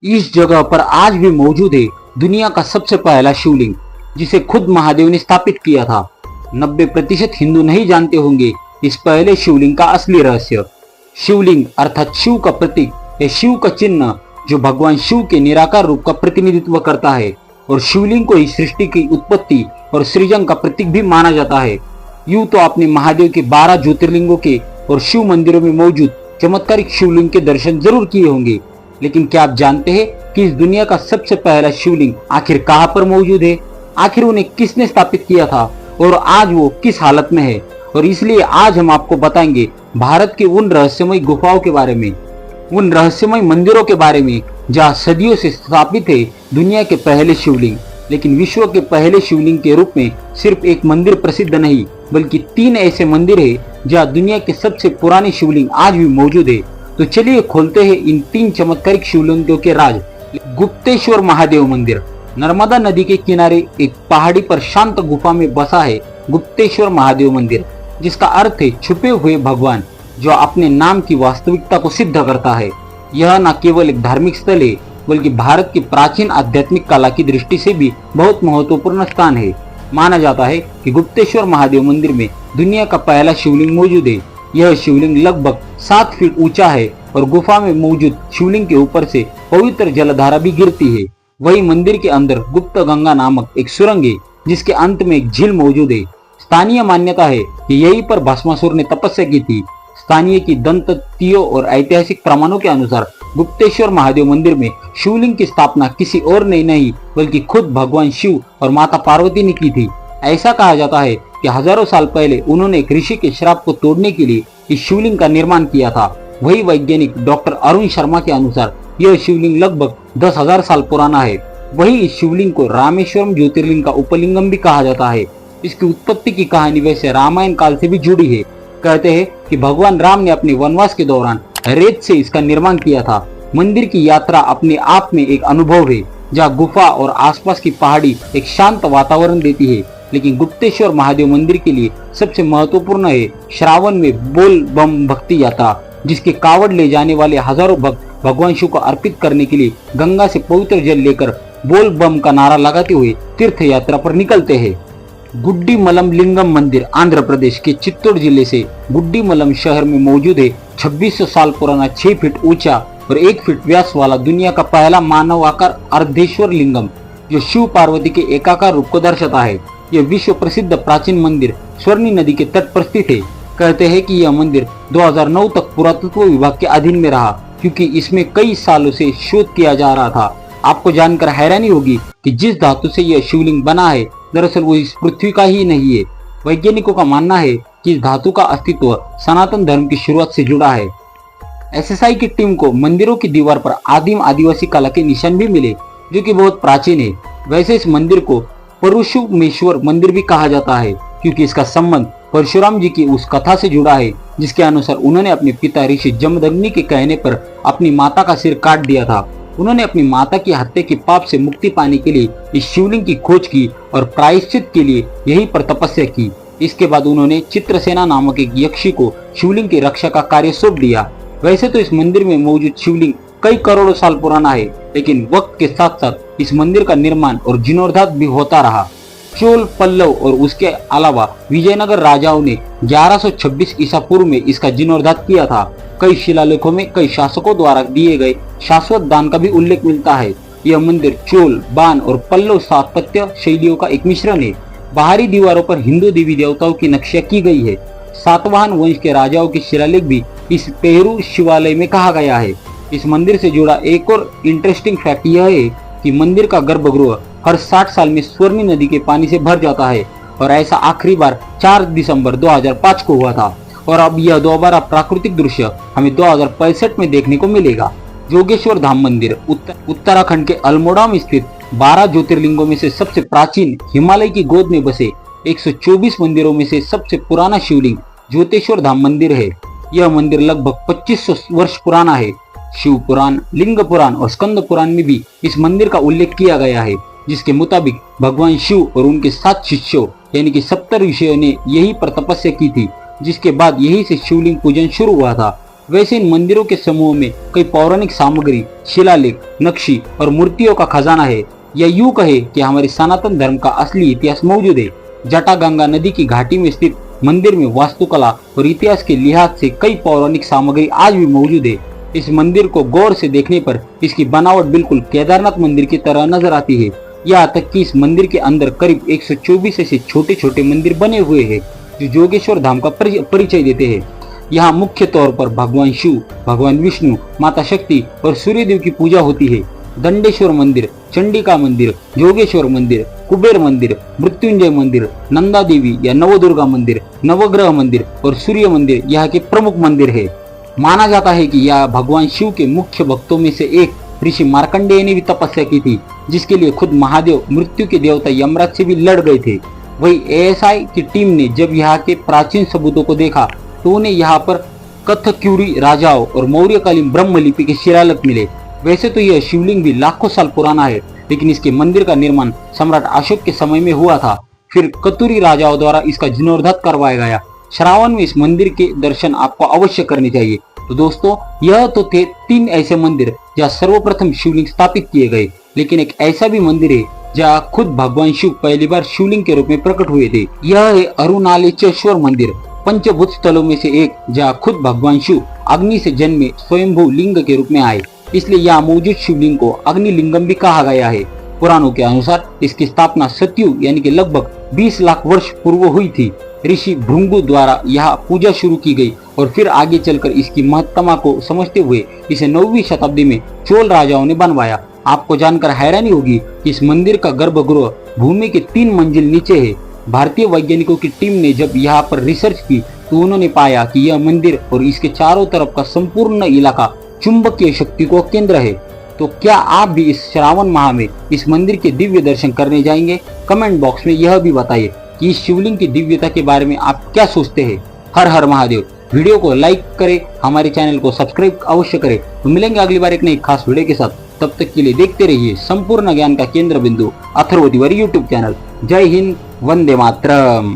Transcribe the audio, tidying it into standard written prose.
इस जगह पर आज भी मौजूद है दुनिया का सबसे पहला शिवलिंग, जिसे खुद महादेव ने स्थापित किया था। 90% हिंदू नहीं जानते होंगे इस पहले शिवलिंग का असली रहस्य। शिवलिंग अर्थात शिव का प्रतीक या शिव का चिन्ह, जो भगवान शिव के निराकार रूप का प्रतिनिधित्व करता है, और शिवलिंग को ही सृष्टि की उत्पत्ति और सृजन का प्रतीक भी माना जाता है। यूं तो आपने महादेव के 12 ज्योतिर्लिंगों के और शिव मंदिरों में मौजूद चमत्कारिक शिवलिंग के दर्शन जरूर किए होंगे, लेकिन क्या आप जानते हैं कि इस दुनिया का सबसे पहला शिवलिंग आखिर कहां पर मौजूद है? आखिर उन्हें किसने स्थापित किया था और आज वो किस हालत में है? और इसलिए आज हम आपको बताएंगे भारत के उन रहस्यमय गुफाओं के बारे में, उन रहस्यमय मंदिरों के बारे में जहां सदियों से स्थापित है दुनिया के पहले शिवलिंग। लेकिन विश्व के पहले शिवलिंग के रूप में सिर्फ एक मंदिर प्रसिद्ध नहीं, बल्कि 3 ऐसे मंदिर है जहां दुनिया के सबसे पुराने शिवलिंग आज भी मौजूद है। तो चलिए खोलते हैं इन 3 चमत्कारिक शिवलिंगों के राज। गुप्तेश्वर महादेव मंदिर नर्मदा नदी के किनारे एक पहाड़ी पर शांत गुफा में बसा है गुप्तेश्वर महादेव मंदिर, जिसका अर्थ है छुपे हुए भगवान, जो अपने नाम की वास्तविकता को सिद्ध करता है। यह न केवल एक धार्मिक स्थल है, बल्कि भारत की प्राचीन आध्यात्मिक कला की दृष्टि से भी बहुत महत्वपूर्ण स्थान है। माना जाता है कि गुप्तेश्वर महादेव मंदिर में दुनिया का पहला शिवलिंग मौजूद है। यह शिवलिंग लगभग 7 फीट ऊंचा है और गुफा में मौजूद शिवलिंग के ऊपर से पवित्र जलधारा भी गिरती है। वही मंदिर के अंदर गुप्त गंगा नामक एक सुरंग है, जिसके अंत में एक झील मौजूद है। स्थानीय मान्यता है कि यहीं पर भस्मासुर ने तपस्या की थी। स्थानीय की दंततियों और ऐतिहासिक प्रमाणों के अनुसार गुप्तेश्वर महादेव मंदिर में शिवलिंग की स्थापना किसी और ने नहीं, बल्कि खुद भगवान शिव और माता पार्वती ने की थी। ऐसा कहा जाता है कि हजारों साल पहले उन्होंने एक ऋषि के श्राप को तोड़ने के लिए इस शिवलिंग का निर्माण किया था। वही वैज्ञानिक डॉक्टर अरुण शर्मा के अनुसार यह शिवलिंग लगभग 10,000 साल पुराना है। वही इस शिवलिंग को रामेश्वरम ज्योतिर्लिंग का उपलिंगम भी कहा जाता है। इसकी उत्पत्ति की कहानी वैसे रामायण काल से भी जुड़ी है। कहते हैं कि भगवान राम ने अपने वनवास के दौरान रेत से इसका निर्माण किया था। मंदिर की यात्रा अपने आप में एक अनुभव है, जहाँ गुफा और आसपास की पहाड़ी एक शांत वातावरण देती है। लेकिन गुप्तेश्वर महादेव मंदिर के लिए सबसे महत्वपूर्ण है श्रावण में बोल बम भक्ति यात्रा, जिसके कावड़ ले जाने वाले हजारों भक्त भगवान शिव को अर्पित करने के लिए गंगा से पवित्र जल लेकर बोल बम का नारा लगाते हुए तीर्थ यात्रा पर निकलते हैं। गुड्डी मलम लिंगम मंदिर आंध्र प्रदेश के चित्तूर जिले से गुड्डी मलम शहर में मौजूद है 2600 साल पुराना 6 फीट ऊंचा और 1 फीट व्यास वाला दुनिया का पहला मानव आकार अर्धेश्वर लिंगम, जो शिव पार्वती के एकाकार रूप को दर्शाता है। यह विश्व प्रसिद्ध प्राचीन मंदिर स्वर्णी नदी के तट पर स्थित है। कहते हैं कि यह मंदिर 2009 तक पुरातत्व विभाग के अधीन में रहा, क्योंकि इसमें कई सालों से शोध किया जा रहा था। आपको जानकर हैरानी होगी कि जिस धातु से यह शिवलिंग बना है, दरअसल वो इस पृथ्वी का ही नहीं है। वैज्ञानिकों का मानना है कि इस धातु का अस्तित्व सनातन धर्म की शुरुआत से जुड़ा है। एसएसआई की टीम को मंदिरों की दीवार पर आदिम आदिवासी कला के निशान भी मिले, जो कि बहुत प्राचीन है। वैसे इस मंदिर को परशुरामेश्वर मंदिर भी कहा जाता है, क्योंकि इसका संबंध परशुराम जी की उस कथा से जुड़ा है, जिसके अनुसार उन्होंने अपने पिता ऋषि जमदग्नि के कहने पर अपनी माता का सिर काट दिया था। उन्होंने अपनी माता की हत्या के पाप से मुक्ति पाने के लिए इस शिवलिंग की खोज की और प्रायश्चित के लिए यहीं पर तपस्या की। इसके बाद उन्होंने चित्रसेना नामक एक यक्षी को शिवलिंग की रक्षा का कार्य सौंप दिया। वैसे तो इस मंदिर में मौजूद शिवलिंग कई करोड़ों साल पुराना है, लेकिन वक्त के साथ साथ इस मंदिर का निर्माण और जीर्णोद्धार भी होता रहा। चोल, पल्लव और उसके अलावा विजयनगर राजाओं ने 1126 ईसा पूर्व में इसका जीर्णोद्धार किया था। कई शिलालेखों में कई शासकों द्वारा दिए गए शाश्वत दान का भी उल्लेख मिलता है। यह मंदिर चोल, बान और पल्लव स्थापत्य शैलियों का एक मिश्रण है। बाहरी दीवारों पर हिंदू देवी देवताओं की नक्शा की गई है। सातवाहन वंश के राजाओं के शिलालेख भी इस पेरू शिवालय में कहा गया है। इस मंदिर से जुड़ा एक और इंटरेस्टिंग फैक्ट यह है कि मंदिर का गर्भगृह हर 60 साल में स्वर्णी नदी के पानी से भर जाता है, और ऐसा आखिरी बार 4 दिसंबर 2005 को हुआ था। और अब यह दोबारा प्राकृतिक दृश्य हमें 2065 में देखने को मिलेगा। जोगेश्वर धाम मंदिर उत्तराखंड के अल्मोड़ा में स्थित 12 ज्योतिर्लिंगों में से सबसे प्राचीन, हिमालय की गोद में बसे 124 मंदिरों में से सबसे पुराना शिवलिंग ज्योतेश्वर धाम मंदिर है। यह मंदिर लगभग 2500 वर्ष पुराना है। शिव पुराण, लिंग पुराण और स्कंद पुराण में भी इस मंदिर का उल्लेख किया गया है, जिसके मुताबिक भगवान शिव और उनके 7 शिष्यों यानी कि 70 ऋषियों ने यहीं पर तपस्या की थी, जिसके बाद यहीं से शिवलिंग पूजन शुरू हुआ था। वैसे इन मंदिरों के समूह में कई पौराणिक सामग्री, शिलालेख, नक्शी और मूर्तियों का खजाना है, या यूं कहे कि हमारे सनातन धर्म का असली इतिहास मौजूद है। जटागंगा नदी की घाटी में स्थित मंदिर में वास्तुकला और इतिहास के लिहाज से कई पौराणिक सामग्री आज भी मौजूद है। इस मंदिर को गौर से देखने पर इसकी बनावट बिल्कुल केदारनाथ मंदिर की तरह नजर आती है। यहाँ तक कि इस मंदिर के अंदर करीब 124 ऐसे छोटे छोटे मंदिर बने हुए हैं जो जोगेश्वर धाम का परिचय देते हैं। यहाँ मुख्य तौर पर भगवान शिव, भगवान विष्णु, माता शक्ति और सूर्यदेव की पूजा होती है। दंडेश्वर मंदिर, चंडिका मंदिर, जोगेश्वर मंदिर, कुबेर मंदिर, मृत्युंजय मंदिर, नंदा देवी या नवदुर्गा मंदिर, नवग्रह मंदिर और सूर्य मंदिर यहाँ के प्रमुख मंदिर है। माना जाता है कि यह भगवान शिव के मुख्य भक्तों में से एक ऋषि मार्कंडेय ने भी तपस्या की थी, जिसके लिए खुद महादेव मृत्यु के देवता यमराज से भी लड़ गए थे। वही एएसआई की टीम ने जब यहाँ के प्राचीन सबूतों को देखा तो उन्हें यहाँ पर कथक्यूरी राजाओं और मौर्यकालीन ब्रह्मलिपि के शिलालेख मिले। वैसे तो यह शिवलिंग भी लाखों साल पुराना है, लेकिन इसके मंदिर का निर्माण सम्राट अशोक के समय में हुआ था। फिर कतुरी राजाओं द्वारा इसका जीर्णोद्धार करवाया गया। श्रावण में इस मंदिर के दर्शन आपको अवश्य करने चाहिए। तो दोस्तों, यह तो थे 3 ऐसे मंदिर जहाँ सर्वप्रथम शिवलिंग स्थापित किए गए, लेकिन एक ऐसा भी मंदिर है जहाँ खुद भगवान शिव पहली बार शिवलिंग के रूप में प्रकट हुए थे। यह है अरुणाचलेश्वर मंदिर, पंचभूत स्थलों में से एक, जहाँ खुद भगवान शिव अग्नि से जन्मे स्वयंभू लिंग के रूप में आए, इसलिए यहाँ मौजूद शिवलिंग को अग्निलिंगम भी कहा गया है। पुराणों के अनुसार इसकी स्थापना सतयुग यानी कि लगभग 20 लाख वर्ष पूर्व हुई थी। ऋषि भृंगु द्वारा यहाँ पूजा शुरू की गई और फिर आगे चलकर इसकी महत्ता को समझते हुए इसे 9वीं शताब्दी में चोल राजाओं ने बनवाया। आपको जानकर हैरानी होगी कि इस मंदिर का गर्भगृह भूमि के 3 मंजिल नीचे है। भारतीय वैज्ञानिकों की टीम ने जब यहाँ पर रिसर्च की तो उन्होंने पाया कि यह मंदिर और इसके चारों तरफ का संपूर्ण इलाका चुंबकीय शक्ति को केंद्र है। तो क्या आप भी इस श्रावण माह में इस मंदिर के दिव्य दर्शन करने जाएंगे? कमेंट बॉक्स में यह भी बताइए कि इस शिवलिंग की दिव्यता के बारे में आप क्या सोचते हैं। हर हर महादेव। वीडियो को लाइक करें, हमारे चैनल को सब्सक्राइब अवश्य करें। तो मिलेंगे अगली बार एक नई खास वीडियो के साथ। तब तक के लिए देखते रहिए संपूर्ण ज्ञान का केंद्र बिंदु अथर्व तिवारी यूट्यूब चैनल। जय हिंद, वंदे मातरम।